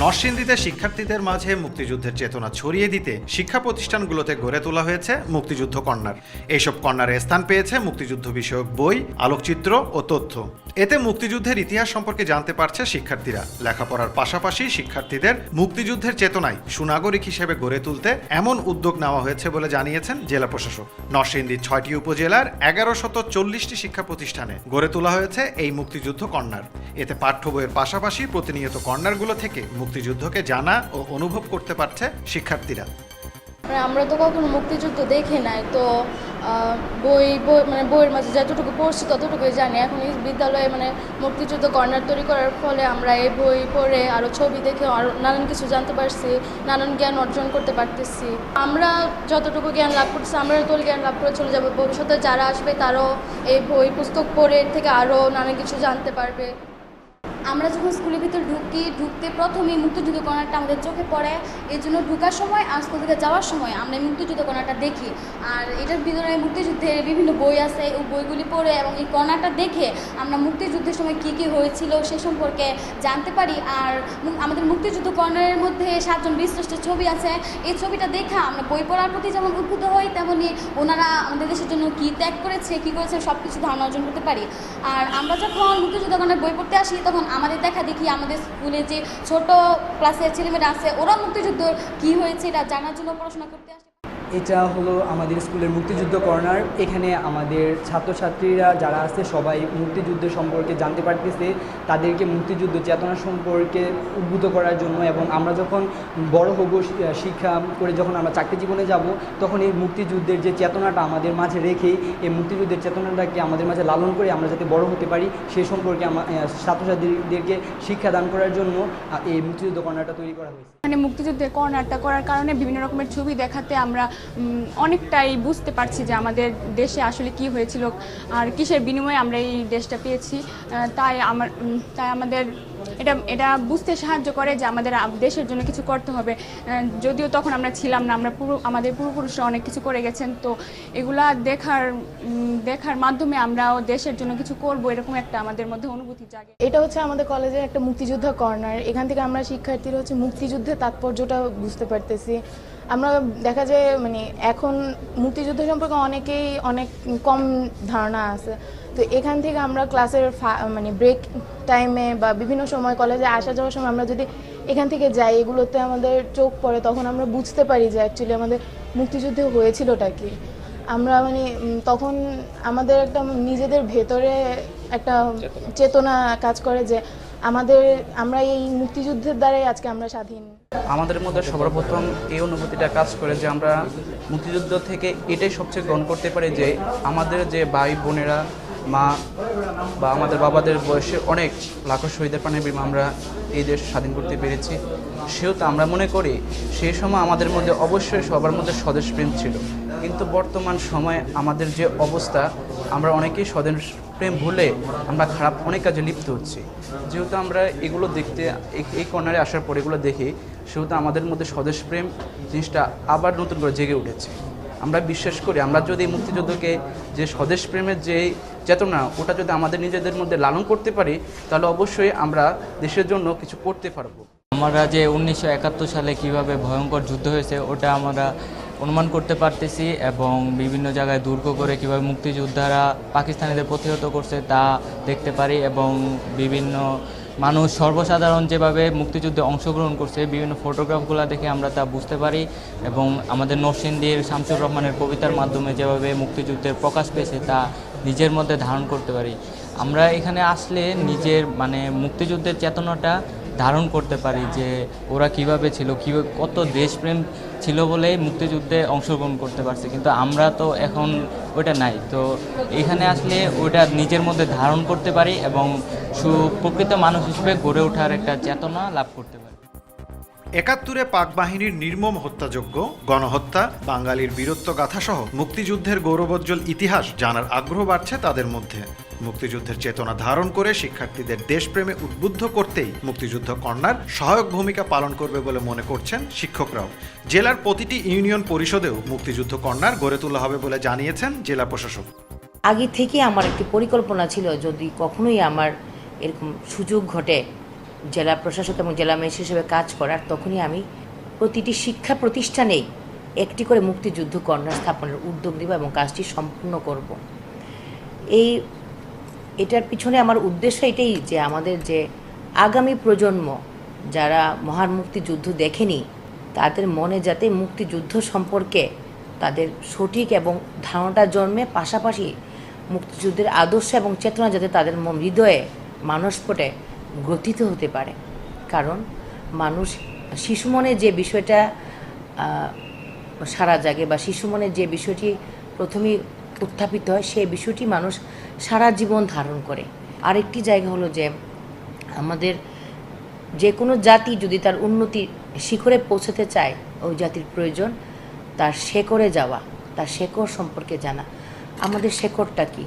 নরসিংদীতে শিক্ষার্থীদের মাঝে মুক্তিযুদ্ধের চেতনা ছড়িয়ে দিতে শিক্ষা প্রতিষ্ঠানগুলোতে গড়ে তোলা হয়েছে মুক্তিযুদ্ধ কর্নার। এইসব কর্নারে স্থান পেয়েছে মুক্তিযুদ্ধ বিষয়ক বই, আলোকচিত্র ও তথ্য। এতে মুক্তিযুদ্ধের ইতিহাস সম্পর্কে জানতে পারছে শিক্ষার্থীরা। লেখাপড়ার পাশাপাশি শিক্ষার্থীদের মুক্তিযুদ্ধের চেতনায় সুনাগরিক হিসেবে গড়ে তুলতে এমন উদ্যোগ নেওয়া হয়েছে বলে জানিয়েছেন জেলা প্রশাসক। নরসিংদীর ৬টি উপজেলার ১১৪০টি শিক্ষা প্রতিষ্ঠানে গড়ে তোলা হয়েছে এই মুক্তিযুদ্ধ কর্নার। এতে পাঠ্য বইয়ের পাশাপাশি প্রতিনিয়ত কর্নারগুলো থেকে মুক্তিযুদ্ধকে জানা ও অনুভব করতে পারছে শিক্ষার্থীরা। আমরা তো কখনো মুক্তিযুদ্ধ দেখে নাই, তো বইয়ের মাঝে যতটুকু পড়ছি ততটুকুই জানি। এখন এই বিদ্যালয়ে মুক্তিযুদ্ধ কর্নার তৈরি করার ফলে আমরা এই বই পড়ে আরও ছবি দেখে আরও নানান কিছু জানতে পারছি, নানান জ্ঞান অর্জন করতে পারতেছি। আমরা যতটুকু জ্ঞান লাভ করতেছি, আমরা তোল জ্ঞান লাভ করে চলে যাবো। ভবিষ্যতে যারা আসবে তারাও এই বই পুস্তক পড়ে এর থেকে আরও নানান কিছু জানতে পারবে। আমরা যখন স্কুলের ভিতর ঢুকতে প্রথমেই মুক্তিযুদ্ধ কর্নারটা আমাদের চোখে পড়ে। এই জন্য ঢোকার সময় আর স্কুল থেকে যাওয়ার সময় আমরা মুক্তিযুদ্ধ কর্নারটা দেখি। আর এটার ভিতরে মুক্তিযুদ্ধের বিভিন্ন বই আছে, ওই বইগুলি পড়ে এবং এই কর্নারটা দেখে আমরা মুক্তিযুদ্ধের সময় কী কী হয়েছিল সে সম্পর্কে জানতে পারি। আর আমাদের মুক্তিযুদ্ধ কর্নারের মধ্যে 7 জন বীরশ্রেষ্ঠের ছবি আছে। এই ছবিটা দেখা আমরা বই পড়ার প্রতি যেমন উদ্বুদ্ধ হই, তেমনি ওনারা আমাদের দেশের জন্য কী ত্যাগ করেছে, কী করেছে সব কিছু ধারণা অর্জন করতে পারি। আর আমরা যখন মুক্তিযুদ্ধ কর্নার বই পড়তে আসি তখন আমাদের দেখা দেখি আমাদের স্কুলে যে ছোট ক্লাসের ছেলেমেয়েরা আছে ওরা মুক্তিযুদ্ধ কী হয়েছে এটা জানার জন্য পড়াশোনা করতে আসে। এটা হলো আমাদের স্কুলের মুক্তিযুদ্ধ কর্নার। এখানে আমাদের ছাত্রছাত্রীরা যারা আছে সবাই মুক্তিযুদ্ধ সম্পর্কে জানতে পারতেছে, তাদেরকে মুক্তিযুদ্ধ চেতনা সম্পর্কে উদ্বুদ্ধ করার জন্য। এবং আমরা যখন বড় হব, শিক্ষা করে যখন আমরা চাকরি জীবনে যাব, তখন এই মুক্তিযুদ্ধের যে চেতনাটা আমাদের মাঝে রেখে এই মুক্তিযুদ্ধের চেতনাটাকে আমাদের মাঝে লালন করে আমরা যাতে বড় হতে পারি সেই সম্পর্কে ছাত্রছাত্রীদেরকে শিক্ষাদান করার জন্য এই মুক্তিযুদ্ধ কর্নারটা তৈরি করা হয়েছে। মুক্তিযুদ্ধের কর্নারটা করার কারণে বিভিন্ন রকমের ছবি দেখাতে আমরা অনেকটাই বুঝতে পারছি যে আমাদের দেশে আসলে কি হয়েছিল আর কিসের বিনিময়ে আমরা এই দেশটা পেয়েছি। তাই আমাদের এটা বুঝতে সাহায্য করে যে আমাদের দেশের জন্য কিছু করতে হবে। যদিও তখন আমরা ছিলাম না, আমাদের পূর্বপুরুষরা অনেক কিছু করে গেছেন, তো এগুলা দেখার মাধ্যমে আমরাও দেশের জন্য কিছু করব, এরকম একটা আমাদের মধ্যে অনুভূতি জাগে। এটা হচ্ছে আমাদের কলেজের একটা মুক্তিযোদ্ধা কর্নার। এখান থেকে আমরা শিক্ষার্থীরা মুক্তিযুদ্ধের তাৎপর্যটা বুঝতে পারতেছি। আমরা দেখা যায় এখন মুক্তিযুদ্ধ সম্পর্কে অনেকেই অনেক কম ধারণা আছে। তো এখান থেকে আমরা ক্লাসের ব্রেক টাইমে বা বিভিন্ন সময় কলেজে আসা যাওয়ার সময় আমরা যদি এখান থেকে যাই, এগুলোতে আমাদের চোখ পড়ে, তখন আমরা বুঝতে পারি যে অ্যাকচুয়ালি আমাদের মুক্তিযুদ্ধে হয়েছিলটা কি। আমরা তখন আমাদের একটা নিজেদের ভেতরে একটা চেতনা কাজ করে যে আমরা এই মুক্তিযুদ্ধের দ্বারাই আজকে আমরা স্বাধীন। আমাদের মধ্যে সর্বপ্রথম এই অনুভূতিটা কাজ করে যে আমরা মুক্তিযুদ্ধ থেকে এটাই সবচেয়ে গ্রহণ করতে পারি যে আমাদের যে ভাই বোনেরা, মা বা আমাদের বাবাদের বয়সে অনেক লাখো শহীদের প্রাণের বিনিময়ে আমরা এই দেশ স্বাধীন করতে পেরেছি। সেহেতু আমরা মনে করি সেই সময় আমাদের মধ্যে অবশ্যই সবার মধ্যে স্বদেশপ্রেম ছিল, কিন্তু বর্তমান সময়ে আমাদের যে অবস্থা, আমরা অনেকেই স্বদেশপ্রেম ভুলে আমরা খারাপ অনেক কাজে লিপ্ত হচ্ছি। যেহেতু আমরা এগুলো দেখতে এই কর্নারে আসার পর এগুলো দেখি, সেহেতু আমাদের মধ্যে স্বদেশপ্রেম জিনিসটা আবার নতুন করে জেগে উঠেছে। আমরা বিশ্বাস করি আমরা যদি মুক্তিযুদ্ধকে যে স্বদেশপ্রেমের যে চেতনা, ওটা যদি আমাদের নিজেদের মধ্যে লালন করতে পারি, তাহলে অবশ্যই আমরা দেশের জন্য কিছু করতে পারবো। আমরা যে 1971 সালে কিভাবে ভয়ঙ্কর যুদ্ধ হয়েছে ওটা আমরা অনুমান করতে পারতেছি, এবং বিভিন্ন জায়গায় দুর্গ করে কীভাবে মুক্তিযোদ্ধারা পাকিস্তানিদের প্রতিহত করছে তা দেখতে পারি, এবং বিভিন্ন মানুষ সর্বসাধারণ যেভাবে মুক্তিযুদ্ধে অংশগ্রহণ করছে বিভিন্ন ফটোগ্রাফগুলো দেখে আমরা তা বুঝতে পারি, এবং আমাদের নরসিংদীর শামসুর রহমানের কবিতার মাধ্যমে যেভাবে মুক্তিযুদ্ধের প্রকাশ পেয়েছে তা নিজের মধ্যে ধারণ করতে পারি। আমরা এখানে আসলে নিজের মুক্তিযুদ্ধের চেতনাটা ধারণ করতে পারি যে ওরা কিভাবে ছিল, কত দেশপ্রেম ছিল বলেই মুক্তিযুদ্ধে অংশগ্রহণ করতে পারছে, কিন্তু আমরা তো এখন ওইটা নাই। তো এখানে আসলে ওইটা নিজের মধ্যে ধারণ করতে পারি এবং সুপ্রকৃত মানুষ হিসেবে গড়ে ওঠার একটা চেতনা লাভ করতে পারি। ৭১ পাক বাহিনীর নির্মম হত্যাযজ্ঞ, গণহত্যা, বাঙালির বীরত্ব গাথাসহ মুক্তিযুদ্ধের গৌরবোজ্জ্বল ইতিহাস জানার আগ্রহ বাড়ছে তাদের মধ্যে। মুক্তিযুদ্ধের চেতনা ধারণ করে শিক্ষার্থীদের দেশপ্রেমে উদ্বুদ্ধ করতেই মুক্তিযুদ্ধ কর্নার সহায়ক ভূমিকা পালন করবে বলে মনে করছেন শিক্ষকরাও। জেলার প্রতিটি ইউনিয়ন পরিষদেও মুক্তিযুদ্ধ কর্নার গড়ে তোলা হবে বলে জানিয়েছেন জেলা প্রশাসক। আগে থেকে আমার একটি পরিকল্পনা ছিল, যদি কখনোই আমার এরকম সুযোগ ঘটে জেলা প্রশাসক এবং জেলা ম্যাজিস্ট্রেট হিসেবে কাজ করার, তখনই আমি প্রতিটি শিক্ষা প্রতিষ্ঠানেই একটি করে মুক্তিযুদ্ধ কর্নার স্থাপনের উদ্যোগ নেব এবং কাজটি সম্পূর্ণ করব। এটার পিছনে আমার উদ্দেশ্য এটাই যে আমাদের যে আগামী প্রজন্ম যারা মহান মুক্তিযুদ্ধ দেখেনি, তাদের মনে যাতে মুক্তিযুদ্ধ সম্পর্কে তাদের সঠিক এবং ধারণাটা জন্মে, পাশাপাশি মুক্তিযুদ্ধের আদর্শ এবং চেতনা যাতে তাদের হৃদয়ে মানসপটে গ্রথিত হতে পারে। কারণ মানুষ শিশু মনে যে বিষয়টা সারা জাগে বা শিশু মনে যে বিষয়টি প্রথমেই উত্থাপিত হয়, সেই বিষয়টি মানুষ সারা জীবন ধারণ করে। আরেকটি জায়গা হলো যে আমাদের যে কোনো জাতি যদি তার উন্নতি শিখরে পৌঁছাতে চায়, ওই জাতির প্রয়োজন তার শেকড়ে যাওয়া, তার শেকড় সম্পর্কে জানা। আমাদের শেকড়টা কি?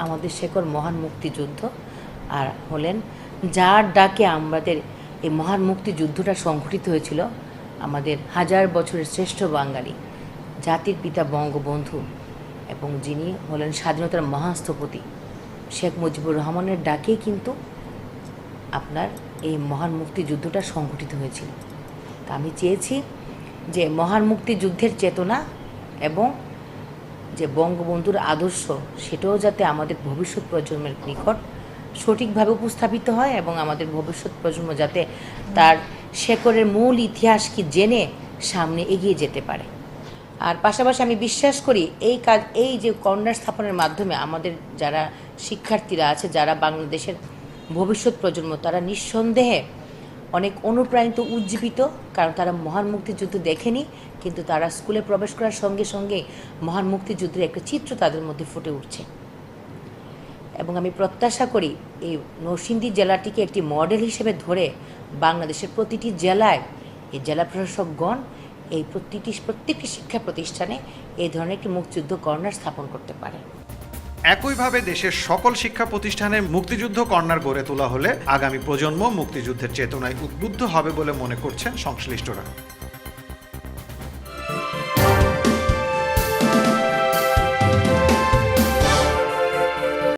আমাদের শেকড় মহান মুক্তিযুদ্ধ, আর হলেন যার ডাকে আমাদের এই মহান মুক্তিযুদ্ধটা সংঘটিত হয়েছিল আমাদের হাজার বছরের শ্রেষ্ঠ বাঙালি জাতির পিতা বঙ্গবন্ধু, এবং যিনি হলেন স্বাধীনতার মহাস্থপতি শেখ মুজিবুর রহমানের ডাকেই কিন্তু আপনার এই মহান মুক্তিযুদ্ধটা সংঘটিত হয়েছিল। তা আমি চেয়েছি যে মহান মুক্তিযুদ্ধের চেতনা এবং যে বঙ্গবন্ধুর আদর্শ, সেটাও যাতে আমাদের ভবিষ্যৎ প্রজন্মের নিকট সঠিকভাবে উপস্থাপিত হয় এবং আমাদের ভবিষ্যৎ প্রজন্ম যাতে তার শেকড়ের মূল ইতিহাস কি জেনে সামনে এগিয়ে যেতে পারে। আর পাশাপাশি আমি বিশ্বাস করি এই যে কর্নার স্থাপনের মাধ্যমে আমাদের যারা শিক্ষার্থীরা আছে, যারা বাংলাদেশের ভবিষ্যৎ প্রজন্ম, তারা নিঃসন্দেহে অনেক অনুপ্রাণিত, উজ্জীবিত। কারণ তারা মহান মুক্তিযুদ্ধ দেখেনি, কিন্তু তারা স্কুলে প্রবেশ করার সঙ্গে সঙ্গে মহান মুক্তিযুদ্ধের একটা চিত্র তাদের মধ্যে ফুটে উঠছে। এবং আমি প্রত্যাশা করি এই নরসিংদী জেলাটিকে একটি মডেল হিসেবে ধরে বাংলাদেশের প্রতিটি জেলায় এই জেলা প্রশাসকগণ এই প্রত্যেকটি শিক্ষা প্রতিষ্ঠানে এই ধরনের একটি মুক্তিযুদ্ধ কর্নার স্থাপন করতে পারে। একইভাবে দেশের সকল শিক্ষা প্রতিষ্ঠানে মুক্তিযুদ্ধ কর্নার গড়ে তোলা হলে আগামী প্রজন্ম মুক্তিযুদ্ধের চেতনায় উদ্বুদ্ধ হবে বলে মনে করছেন সংশ্লিষ্টরা।